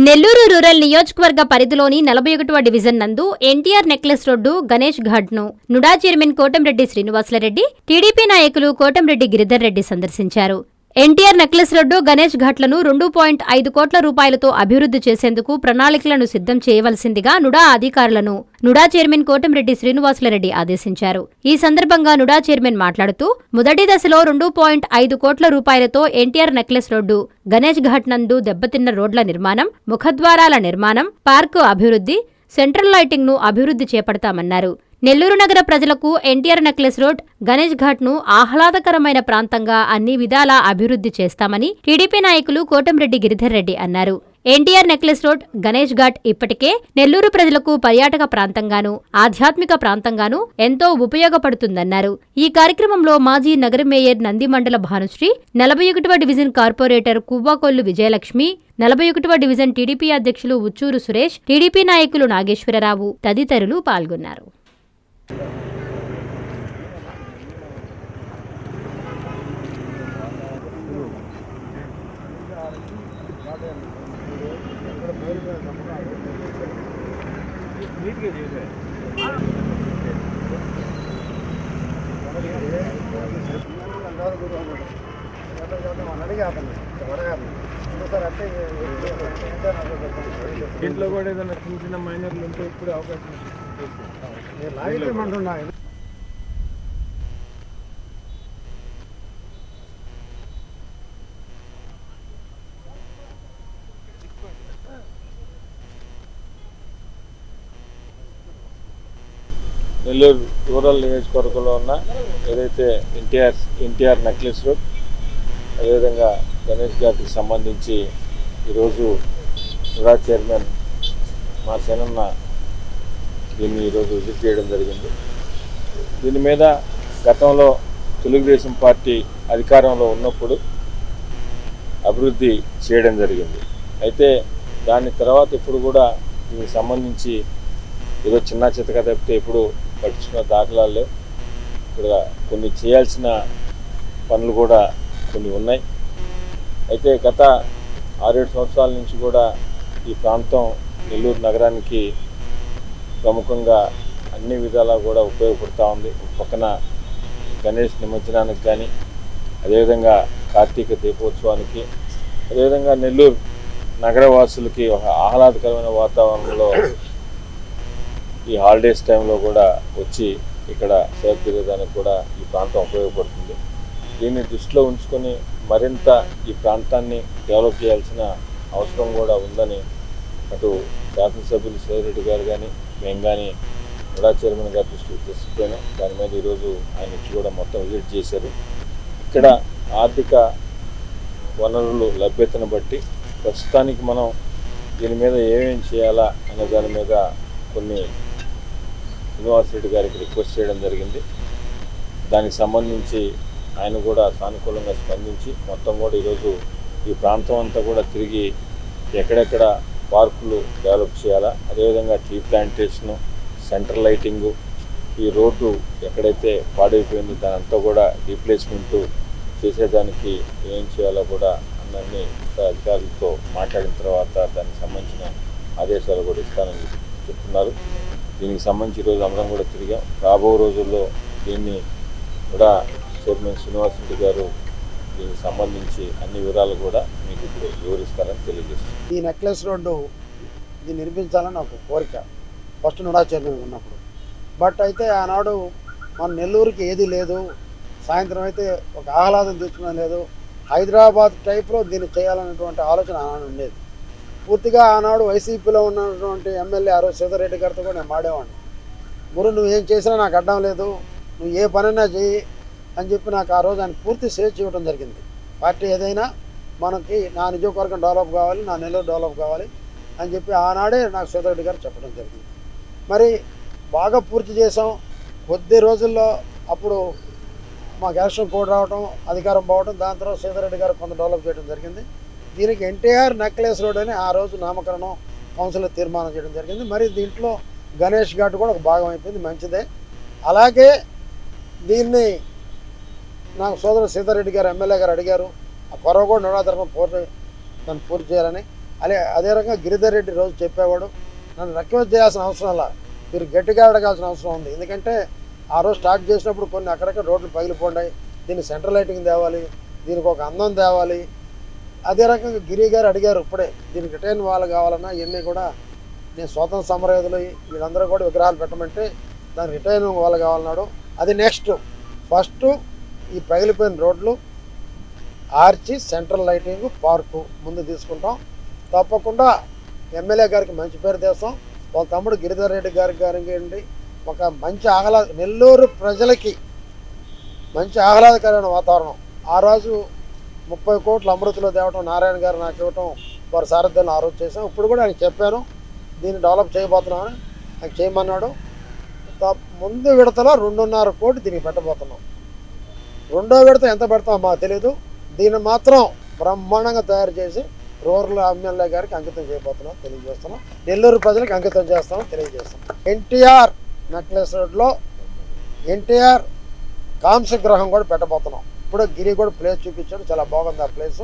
Nellore rural నియోజకవర్గ పరిధిలోని 41వ డివిజన్ నందు ఎన్టీఆర్ నెక్లెస్ రోడ్డు గణేష్ ఘాట్ను నుడా చైర్మన్ కోటంరెడ్డి శ్రీనివాసులరెడ్డి, టీడీపీ నాయకులు కోటంరెడ్డి గిరిధర్ రెడ్డి సందర్శించారు. ఎన్టీఆర్ నెక్లెస్ రోడ్డు గణేష్ ఘాట్లను 2.5 కోట్ల రూపాయలతో అభివృద్ధి చేసేందుకు ప్రణాళికలను సిద్ధం చేయవలసిందిగా నుడా అధికారులను నుడా చైర్మన్ కోటంరెడ్డి శ్రీనివాసులరెడ్డి ఆదేశించారు. ఈ సందర్భంగా నుడా చైర్మన్ మాట్లాడుతూ మొదటి దశలో 2.5 కోట్ల రూపాయలతో ఎన్టీఆర్ నెక్లెస్ రోడ్డు గణేష్ ఘాట్ నందు దెబ్బతిన్న రోడ్ల నిర్మాణం, ముఖద్వారాల నిర్మాణం, పార్కు అభివృద్ధి, సెంట్రల్ లైటింగ్ ను అభివృద్ధి చేపడతామన్నారు. నెల్లూరు నగర ప్రజలకు ఎన్టీఆర్ నెక్లెస్ రోడ్ గణేష్ ఘాట్ ను ఆహ్లాదకరమైన ప్రాంతంగా అన్ని విధాలా అభివృద్ధి చేస్తామని టీడీపీ నాయకులు కోటంరెడ్డి గిరిధర్ రెడ్డి అన్నారు. ఎన్టీఆర్ నెక్లెస్ రోడ్ గణేష్ ఘాట్ ఇప్పటికే నెల్లూరు ప్రజలకు పర్యాటక ప్రాంతంగాను, ఆధ్యాత్మిక ప్రాంతంగాను ఎంతో ఉపయోగపడుతుందన్నారు. ఈ కార్యక్రమంలో మాజీ నగర మేయర్ నంది మండల భానుశ్రీ, 41వ డివిజన్ కార్పొరేటర్ కువ్వాకొల్లు విజయలక్ష్మి, 41వ డివిజన్ టీడీపీ అధ్యక్షులు ఉచ్చూరు సురేష్, టీడీపీ నాయకులు నాగేశ్వరరావు తదితరులు పాల్గొన్నారు. ఇంట్లో కూడా ఏదైనా చిన్న చిన్న మైనర్లు ఉంటే ఇప్పుడు అవకాశం నెల్లూరు రూరల్ నియోజకవర్గంలో ఉన్న ఏదైతే ఎన్టీఆర్ నెక్లెస్ రోడ్, అదేవిధంగా గణేష్ ఘాట్కి సంబంధించి ఈరోజు నుడా చైర్మన్ మా సేనన్న దీన్ని ఈరోజు విజిట్ చేయడం జరిగింది. దీని మీద గతంలో తెలుగుదేశం పార్టీ అధికారంలో ఉన్నప్పుడు అభివృద్ధి చేయడం జరిగింది. అయితే దాని తర్వాత ఇప్పుడు కూడా దీనికి సంబంధించి ఏదో చిన్న చితక తప్పితే ఎప్పుడు పట్టించుకున్న దాఖలాలు లేవు. ఇక్కడ కొన్ని చేయాల్సిన పనులు కూడా కొన్ని ఉన్నాయి. అయితే గత 6-7 సంవత్సరాల నుంచి కూడా ఈ ప్రాంతం నెల్లూరు నగరానికి ప్రముఖంగా అన్ని విధాలా కూడా ఉపయోగపడుతూ ఉంది. పక్కన గణేష్ నిమజ్జనానికి కానీ, అదేవిధంగా కార్తీక దీపోత్సవానికి, అదేవిధంగా నెల్లూరు నగరవాసులకి ఒక ఆహ్లాదకరమైన వాతావరణంలో ఈ హాలిడేస్ టైంలో కూడా వచ్చి ఇక్కడ సేవ తిరగడానికి కూడా ఈ ప్రాంతం ఉపయోగపడుతుంది. దీన్ని దృష్టిలో ఉంచుకొని మరింత ఈ ప్రాంతాన్ని డెవలప్ చేయాల్సిన అవసరం కూడా ఉందని అటు శాసనసభ్యులు శ్రీరెడ్డి గారు కానీ మేము కానీ నుడా చైర్మన్ గారి దృష్టికి తీసుకుపోయినాం. దాని మీద ఈరోజు ఆయన వచ్చి కూడా మొత్తం విజిట్ చేశారు. ఇక్కడ ఆర్థిక వనరులు లభ్యతను బట్టి ప్రస్తుతానికి మనం దీని మీద ఏమేమి చేయాలా అనే దాని మీద కొన్ని శ్రీనివాసరెడ్డి గారికి రిక్వెస్ట్ చేయడం జరిగింది. దానికి సంబంధించి ఆయన కూడా సానుకూలంగా స్పందించి మొత్తం కూడా ఈరోజు ఈ ప్రాంతం అంతా కూడా తిరిగి ఎక్కడెక్కడ పార్కులు డెవలప్ చేయాలా, అదేవిధంగా టీ ప్లాంటేషను, సెంట్రల్ లైటింగు, ఈ రోడ్డు ఎక్కడైతే పాడైపోయిందో దాని అంతా కూడా రీప్లేస్మెంటు చేసేదానికి ఏం చేయాలో కూడా అందరినీ అధికారులతో మాట్లాడిన తర్వాత దానికి సంబంధించిన ఆదేశాలు కూడా ఇస్తానని చెప్తున్నారు. దీనికి సంబంధించి ఈరోజు అందరం కూడా తిరిగాం. రాబో రోజుల్లో దీన్ని కూడా చైర్మన్ శ్రీనివాసరెడ్డి గారు దీనికి సంబంధించి అన్ని వివరాలు కూడా మీకు ఇప్పుడు వివరిస్తారని తెలియజేస్తారు. ఈ నెక్లెస్ రోడ్డు ఇది నిర్మించాలని ఒక కోరిక ఫస్ట్ నుడా చైర్మన్ ఉన్నప్పుడు. బట్ అయితే ఆనాడు మన నెల్లూరుకి ఏది లేదు, సాయంత్రం అయితే ఒక ఆహ్లాదం తెచ్చుకునే లేదు. హైదరాబాద్ టైప్లో దీన్ని చేయాలనేటువంటి ఆలోచన ఆనాడు ఉండేది. పూర్తిగా ఆనాడు వైసీపీలో ఉన్నటువంటి ఎమ్మెల్యే ఆరోజు సీతారెడ్డి గారితో కూడా నేను మాడేవాడిని. నువ్వు ఏం చేసినా నాకు అడ్డం లేదు, నువ్వు ఏ పనైనా చేయి అని చెప్పి నాకు ఆ రోజు ఆయన పూర్తి స్వేచ్ఛ ఇవ్వడం జరిగింది. పార్టీ ఏదైనా మనకి నా నియోజకవర్గం డెవలప్ కావాలి, నా నెల్లూరు డెవలప్ కావాలి అని చెప్పి ఆనాడే నాకు సీతారెడ్డి గారు చెప్పడం జరిగింది. మరి బాగా పూర్తి చేసాం. కొద్ది రోజుల్లో అప్పుడు మాకు ఎలక్షన్ కోడ్ రావడం, అధికారం పోవడం, దాని తర్వాత సీతారెడ్డి గారు కొంత డెవలప్ చేయడం జరిగింది. దీనికి ఎన్టీఆర్ నెక్లెస్ రోడ్ అని ఆ రోజు నామకరణం కౌన్సిల్లో తీర్మానం చేయడం జరిగింది. మరి దీంట్లో గణేష్ ఘాట్ కూడా ఒక భాగం అయిపోయింది, మంచిదే. అలాగే దీన్ని నాకు సోదరుడు సీతారెడ్డి గారు ఎమ్మెల్యే గారు అడిగారు, ఆ కొరవ కూడా నుడా తరఫున దాన్ని పూర్తి చేయాలని. అదే రకంగా గిరిధర్ రెడ్డి రోజు చెప్పేవాడు, నన్ను రిక్వెస్ట్ చేయాల్సిన అవసరం అలా, మీరు గట్టిగా అడగాల్సిన అవసరం ఉంది. ఎందుకంటే ఆ రోజు స్టార్ట్ చేసినప్పుడు కొన్ని అక్కడక్కడ రోడ్లు పగిలిపోండాయి, దీన్ని సెంట్రల్ లైటింగ్ తేవాలి, దీనికి ఒక అందం తేవాలి. అదే రకంగా గిరి గారు అడిగారు ఇప్పుడే, దీనికి రిటైన్ వాళ్ళు కావాలన్నా ఇవన్నీ కూడా నేను స్వాతంత్ర సమరయోధులు వీళ్ళందరూ కూడా విగ్రహాలు పెట్టమంటే దాని రిటైన్ వాళ్ళు కావాలన్నాడు. అది నెక్స్ట్ ఫస్ట్ ఈ పగిలిపోయిన రోడ్లు ఆర్చి సెంట్రల్ లైటింగ్ పార్కు ముందు తీసుకుంటాం. తప్పకుండా ఎమ్మెల్యే గారికి మంచి పేరు తెస్తాం. వాళ్ళ తమ్ముడు గిరిధర్ రెడ్డి గారికి ఒక మంచి నెల్లూరు ప్రజలకి మంచి ఆహ్లాదకరమైన వాతావరణం. ఆ రోజు 30 కోట్ల అమృతిలో తేవటం నారాయణ గారు నాకు ఇవ్వటం వారి సారథ్యాన్ని ఆ రోజు చేసాం. ఇప్పుడు కూడా ఆయనకు చెప్పాను దీన్ని డెవలప్ చేయబోతున్నామని, నాకు చేయమన్నాడు. ముందు విడతలో 2.5 కోట్లు దీనికి పెట్టబోతున్నాం. రెండో విడత ఎంత పెడతామో మాకు తెలియదు. దీన్ని మాత్రం బ్రహ్మాండంగా తయారు చేసి రూరల్ ఎమ్మెల్యే గారికి అంకితం చేయబోతున్నాం తెలియజేస్తున్నాం. నెల్లూరు ప్రజలకు అంకితం చేస్తామని తెలియజేస్తున్నాం. ఎన్టీఆర్ నెక్లెస్ రోడ్లో ఎన్టీఆర్ కాంస్యగ్రహం కూడా పెట్టబోతున్నాం. ఇప్పుడు గిరి కూడా ప్లేస్ చూపించాడు, చాలా బాగుంది ఆ ప్లేస్.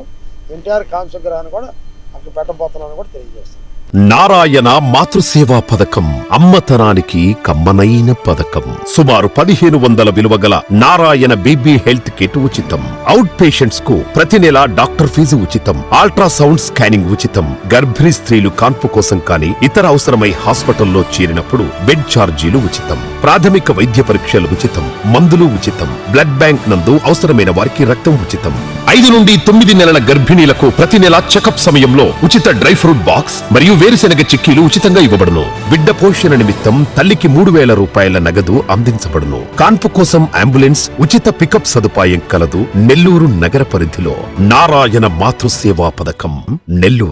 ఎన్టీఆర్ కాంస్యగ్రహాన్ని కూడా అక్కడ పెట్టబోతున్నాను కూడా తెలియజేస్తున్నాం. నారాయణ మాతృసేవా పథకం అమ్మతనానికి కమ్మనైన పథకం. సుమారు 1500 విలువ గల నారాయణ బీబీ హెల్త్ కిట్ ఉచితం. అవుట్ పేషెంట్స్ కు ప్రతి నెల డాక్టర్ ఫీజు ఉచితం. అల్ట్రాసౌండ్ స్కానింగ్ ఉచితం. గర్భిణీ స్త్రీలు కాన్పు కోసం కానీ ఇతర అవసరమై హాస్పిటల్లో చేరినప్పుడు బెడ్ ఛార్జీలు ఉచితం. ప్రాథమిక వైద్య పరీక్షలు ఉచితం. మందులు ఉచితం. బ్లడ్ బ్యాంక్ నందు అవసరమైన వారికి రక్తం ఉచితం. 5 నుండి 9 నెలల గర్భిణీలకు ప్రతి నెల చెకప్ సమయంలో ఉచిత డ్రై ఫ్రూట్ బాక్స్ మరియు వేరుశెనగ చిక్కీలు ఉచితంగా ఇవ్వబడును. బిడ్డ పోషణ నిమిత్తం తల్లికి 3000 రూపాయల నగదు అందించబడును. కాన్పు కోసం అంబులెన్స్ ఉచిత పికప్ సదుపాయం కలదు. నెల్లూరు నగర పరిధిలో నారాయణ మాతృసేవా పథకం నెల్లూరు.